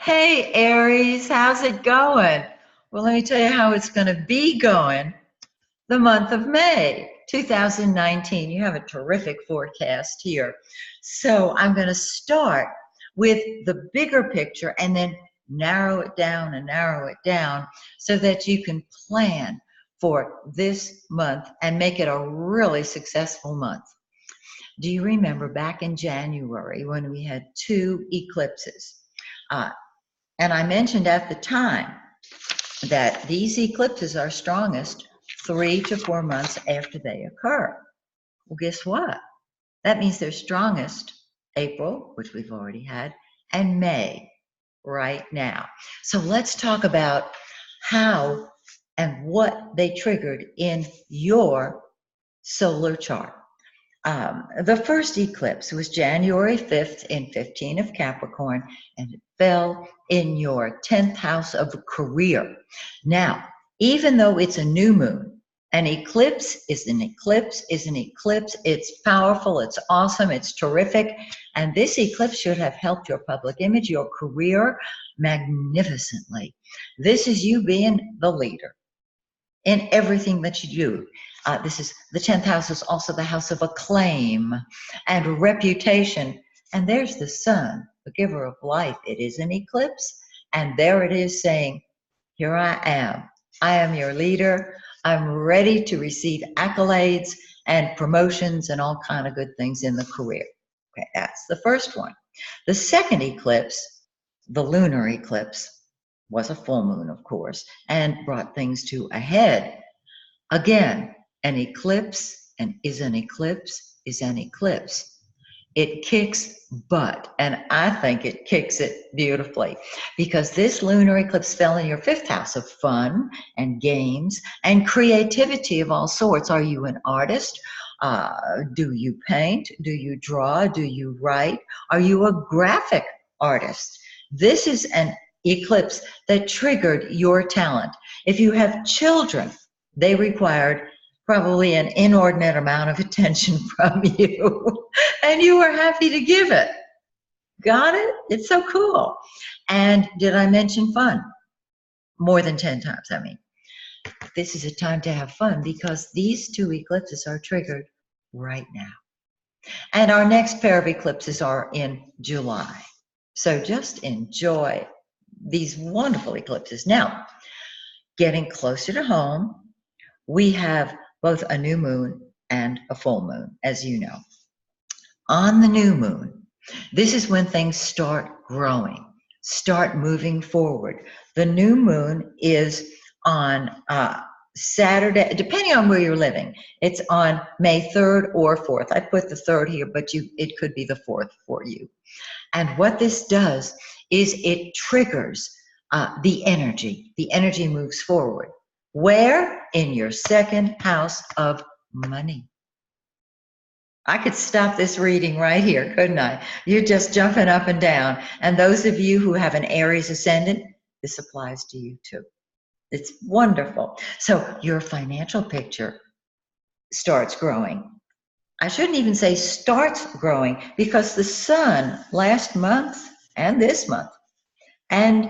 Hey, Aries, how's it going? Well, let me tell you how it's going to be going the month of May 2019. You have a terrific forecast here. So I'm going to start with the bigger picture and then narrow it down and narrow it down so that you can plan for this month and make it a really successful month. Do you remember back in January when we had two eclipses? Uh, and I mentioned at the time that these eclipses are strongest 3 to 4 months after they occur. Well, guess what? That means they're strongest April, which we've already had, and May right now. So let's talk about how and what they triggered in your solar chart. The first eclipse was January 5th in 15 of Capricorn, and it fell in your 10th house of career. Now, even though it's a new moon, an eclipse is an eclipse is an eclipse. It's powerful, it's awesome, it's terrific. And this eclipse should have helped your public image, your career magnificently. This is you being the leader in everything that you do. This is the 10th house is also the house of acclaim and reputation. And there's the sun, the giver of life. It is an eclipse. And there it is saying, here I am. I am your leader. I'm ready to receive accolades and promotions and all kind of good things in the career. Okay, that's the first one. The second eclipse, the lunar eclipse, was a full moon, of course, and brought things to a head. Again, an eclipse is an eclipse is an eclipse. It kicks butt, and I think it kicks it beautifully because this lunar eclipse fell in your 5th house of fun and games and creativity of all sorts. Are you an artist? Do you paint? Do you draw? Do you write? Are you a graphic artist? This is an eclipse that triggered your talent. If you have children, they required probably an inordinate amount of attention from you, and you were happy to give it. Got it? It's so cool. And did I mention fun? More than 10 times, I mean. This is a time to have fun because these two eclipses are triggered right now. And our next pair of eclipses are in July. So just enjoy these wonderful eclipses. Now, getting closer to home, we have both a new moon and a full moon, as you know. On the new moon, this is when things start growing, start moving forward. The new moon is on Saturday, depending on where you're living. It's on May 3rd or 4th. I put the 3rd here, but it could be the 4th for you. And what this does is it triggers the energy. The energy moves forward. Where? In your 2nd house of money. I could stop this reading right here, couldn't I? You're just jumping up and down. And those of you who have an Aries ascendant, this applies to you too. It's wonderful. So your financial picture starts growing. I shouldn't even say starts growing because the sun last month and this month and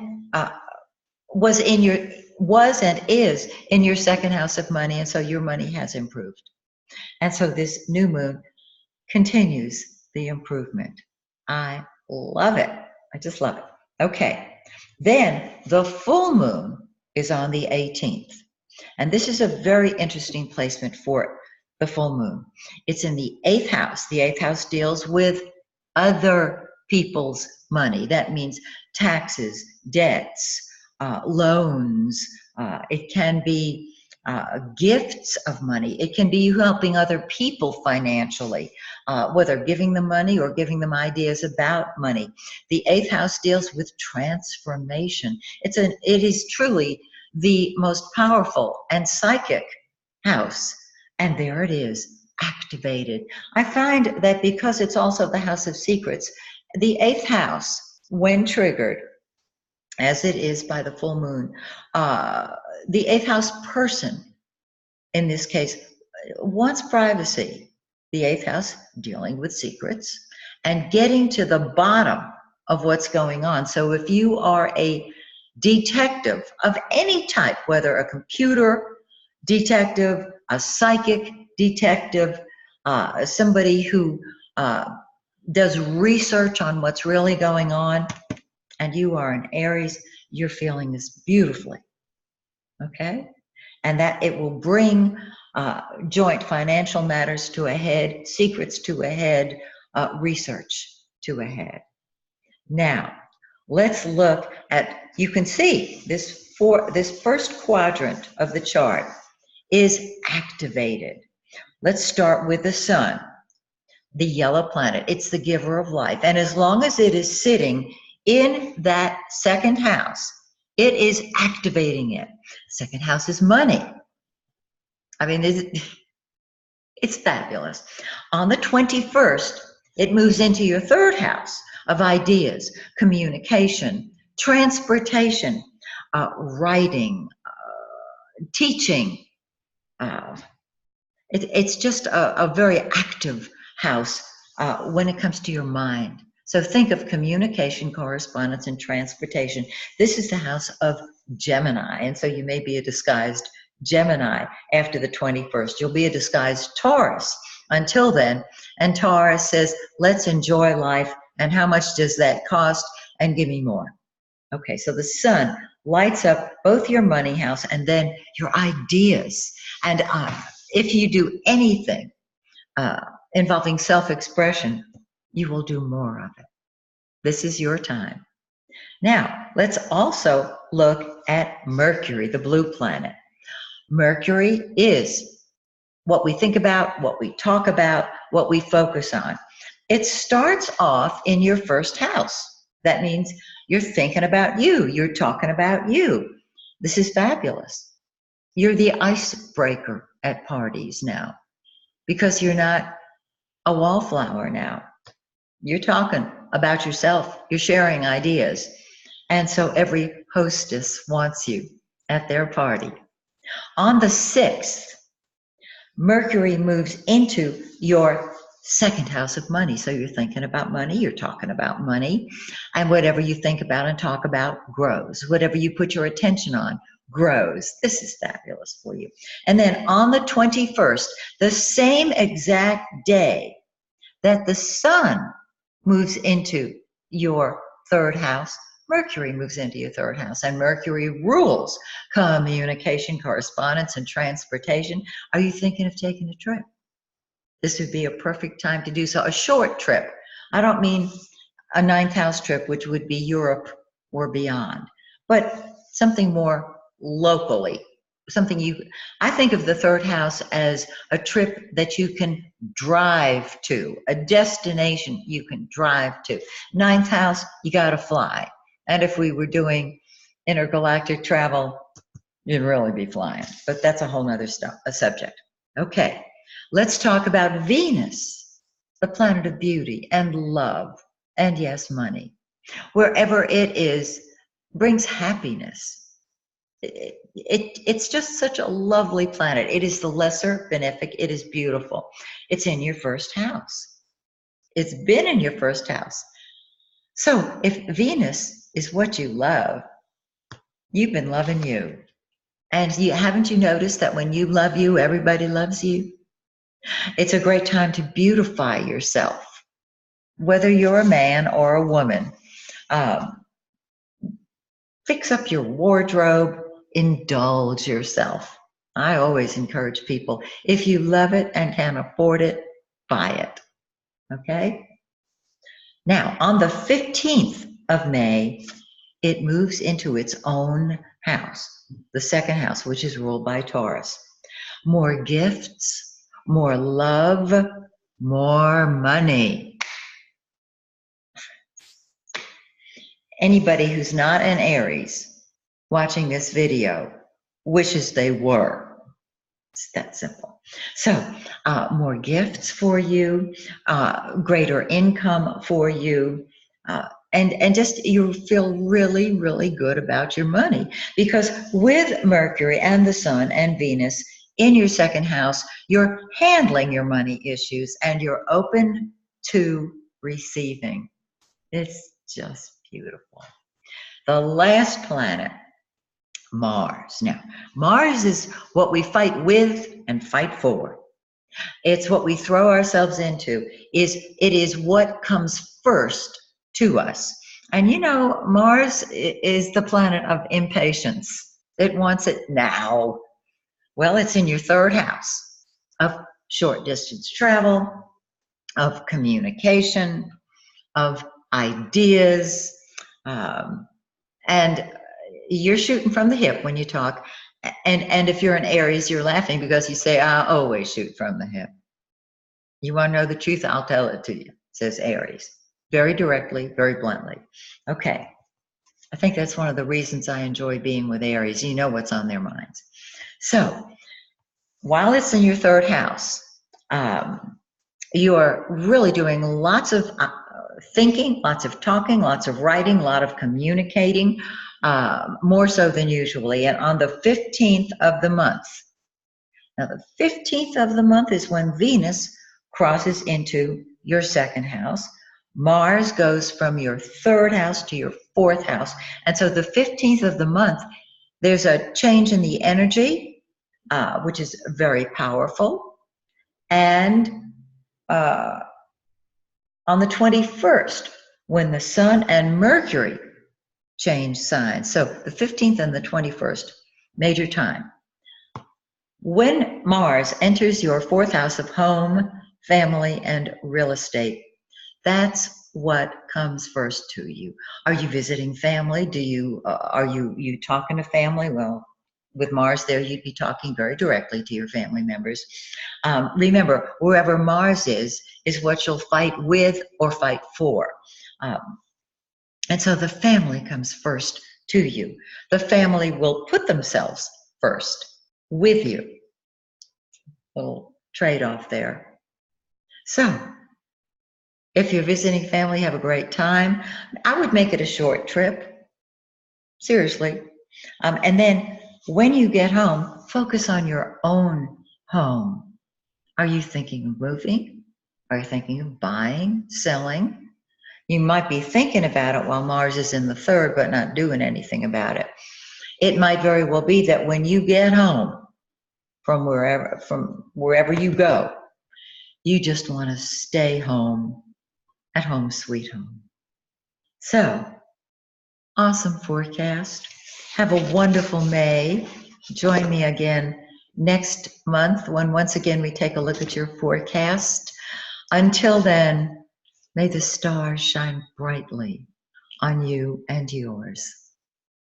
was and is in your 2nd house of money, and so your money has improved. And so this new moon continues the improvement. I love it. I just love it. Okay. Then the full moon is on the 18th. And this is a very interesting placement for the full moon. It's in the 8th house. The 8th house deals with other people's money. That means taxes, debts, loans. It can be gifts of money. It can be you helping other people financially, whether giving them money or giving them ideas about money. The 8th house deals with transformation. It is truly the most powerful and psychic house. And there it is, activated. I find that because it's also the house of secrets, the 8th house, when triggered, as it is by the full moon, the 8th house person, in this case, wants privacy. The 8th house dealing with secrets and getting to the bottom of what's going on. So if you are a detective of any type, whether a computer detective, a psychic detective, somebody who does research on what's really going on, and you are an Aries, you're feeling this beautifully, okay? And that it will bring joint financial matters to a head, secrets to a head, research to a head. Now, let's look at, you can see this first quadrant of the chart is activated. Let's start with the sun, the yellow planet. It's the giver of life. And as long as it is sitting in that second house, it is activating it. Second house is money. I mean, it's fabulous. On the 21st, it moves into your third house of ideas, communication, transportation, writing, teaching. It's just a very active house when it comes to your mind. So think of communication, correspondence, and transportation. This is the house of Gemini, and so you may be a disguised Gemini after the 21st. You'll be a disguised Taurus until then, and Taurus says, let's enjoy life, and how much does that cost? And give me more. Okay, so the sun lights up both your money house and then your ideas. And if you do anything involving self-expression, you will do more of it. This is your time. Now, let's also look at Mercury, the blue planet. Mercury is what we think about, what we talk about, what we focus on. It starts off in your first house. That means you're thinking about you. You're talking about you. This is fabulous. You're the icebreaker at parties now because you're not a wallflower now. You're talking about yourself. You're sharing ideas. And so every hostess wants you at their party. On the 6th, Mercury moves into your second house of money. So you're thinking about money, you're talking about money, and whatever you think about and talk about grows. Whatever you put your attention on grows. This is fabulous for you. And then on the 21st, the same exact day that the sun moves into your third house, Mercury moves into your third house, and Mercury rules communication, correspondence, and transportation. Are you thinking of taking a trip? This would be a perfect time to do so. A short trip. I don't mean a ninth house trip, which would be Europe or beyond, but something more locally. I think of the third house as a trip that you can drive to, a destination you can drive to. Ninth house, you got to fly. And if we were doing intergalactic travel, you'd really be flying. But that's a whole nother subject. Okay, let's talk about Venus, the planet of beauty and love, and yes, money. Wherever it is, brings happiness. It's just such a lovely planet. It is the lesser benefic. It is beautiful. It's in your first house. It's been in your first house. So if Venus is what you love, you've been loving you. And haven't you noticed that when you love you, everybody loves you? It's a great time to beautify yourself, whether you're a man or a woman. Fix up your wardrobe, indulge yourself. I always encourage people, if you love it and can afford it, buy it. Okay? Now, on the 15th of May, it moves into its own house, the second house, which is ruled by Taurus. More gifts, more love, more money. Anybody who's not an Aries watching this video wishes they were. It's that simple. So more gifts for you, greater income for you, and just you feel really, really good about your money. Because with Mercury and the Sun and Venus in your second house, you're handling your money issues and you're open to receiving. It's Just beautiful. The last planet, Mars. Now, Mars is what we fight with and fight for. It's what we throw ourselves into. It is what comes first to us. And you know, Mars is the planet of impatience. It wants it now. Well, it's in your third house of short distance travel, of communication, of ideas, and you're shooting from the hip when you talk. And if you're an Aries, you're laughing because you say, I always shoot from the hip. You want to know the truth? I'll tell it to you, says Aries. Very directly, very bluntly. Okay. I think that's one of the reasons I enjoy being with Aries. You know what's on their minds. So while it's in your third house, you are really doing lots of thinking, lots of talking, lots of writing, a lot of communicating, more so than usually. And on the 15th of the month, now the 15th of the month is when Venus crosses into your second house. Mars goes from your third house to your fourth house. And so the 15th of the month, there's a change in the energy, which is very powerful. And on the 21st, when the Sun and Mercury change signs. So the 15th and the 21st, major time. When Mars enters your fourth house of home, family, and real estate, that's what comes first to you. Are you visiting family? Are you talking to family? Well, with Mars there, you'd be talking very directly to your family members. Remember, wherever Mars is what you'll fight with or fight for. And so the family comes first to you. The family will put themselves first with you. Little trade-off there. So, if you're visiting family, have a great time. I would make it a short trip. Seriously. And then when you get home, focus on your own home. Are you thinking of moving? Are you thinking of buying, selling? You might be thinking about it while Mars is in the third, but not doing anything about it. It might very well be that when you get home from wherever you go, you just want to stay home, at home sweet home. So, awesome forecast. Have a wonderful May. Join me again next month when once again we take a look at your forecast. Until then, may the stars shine brightly on you and yours.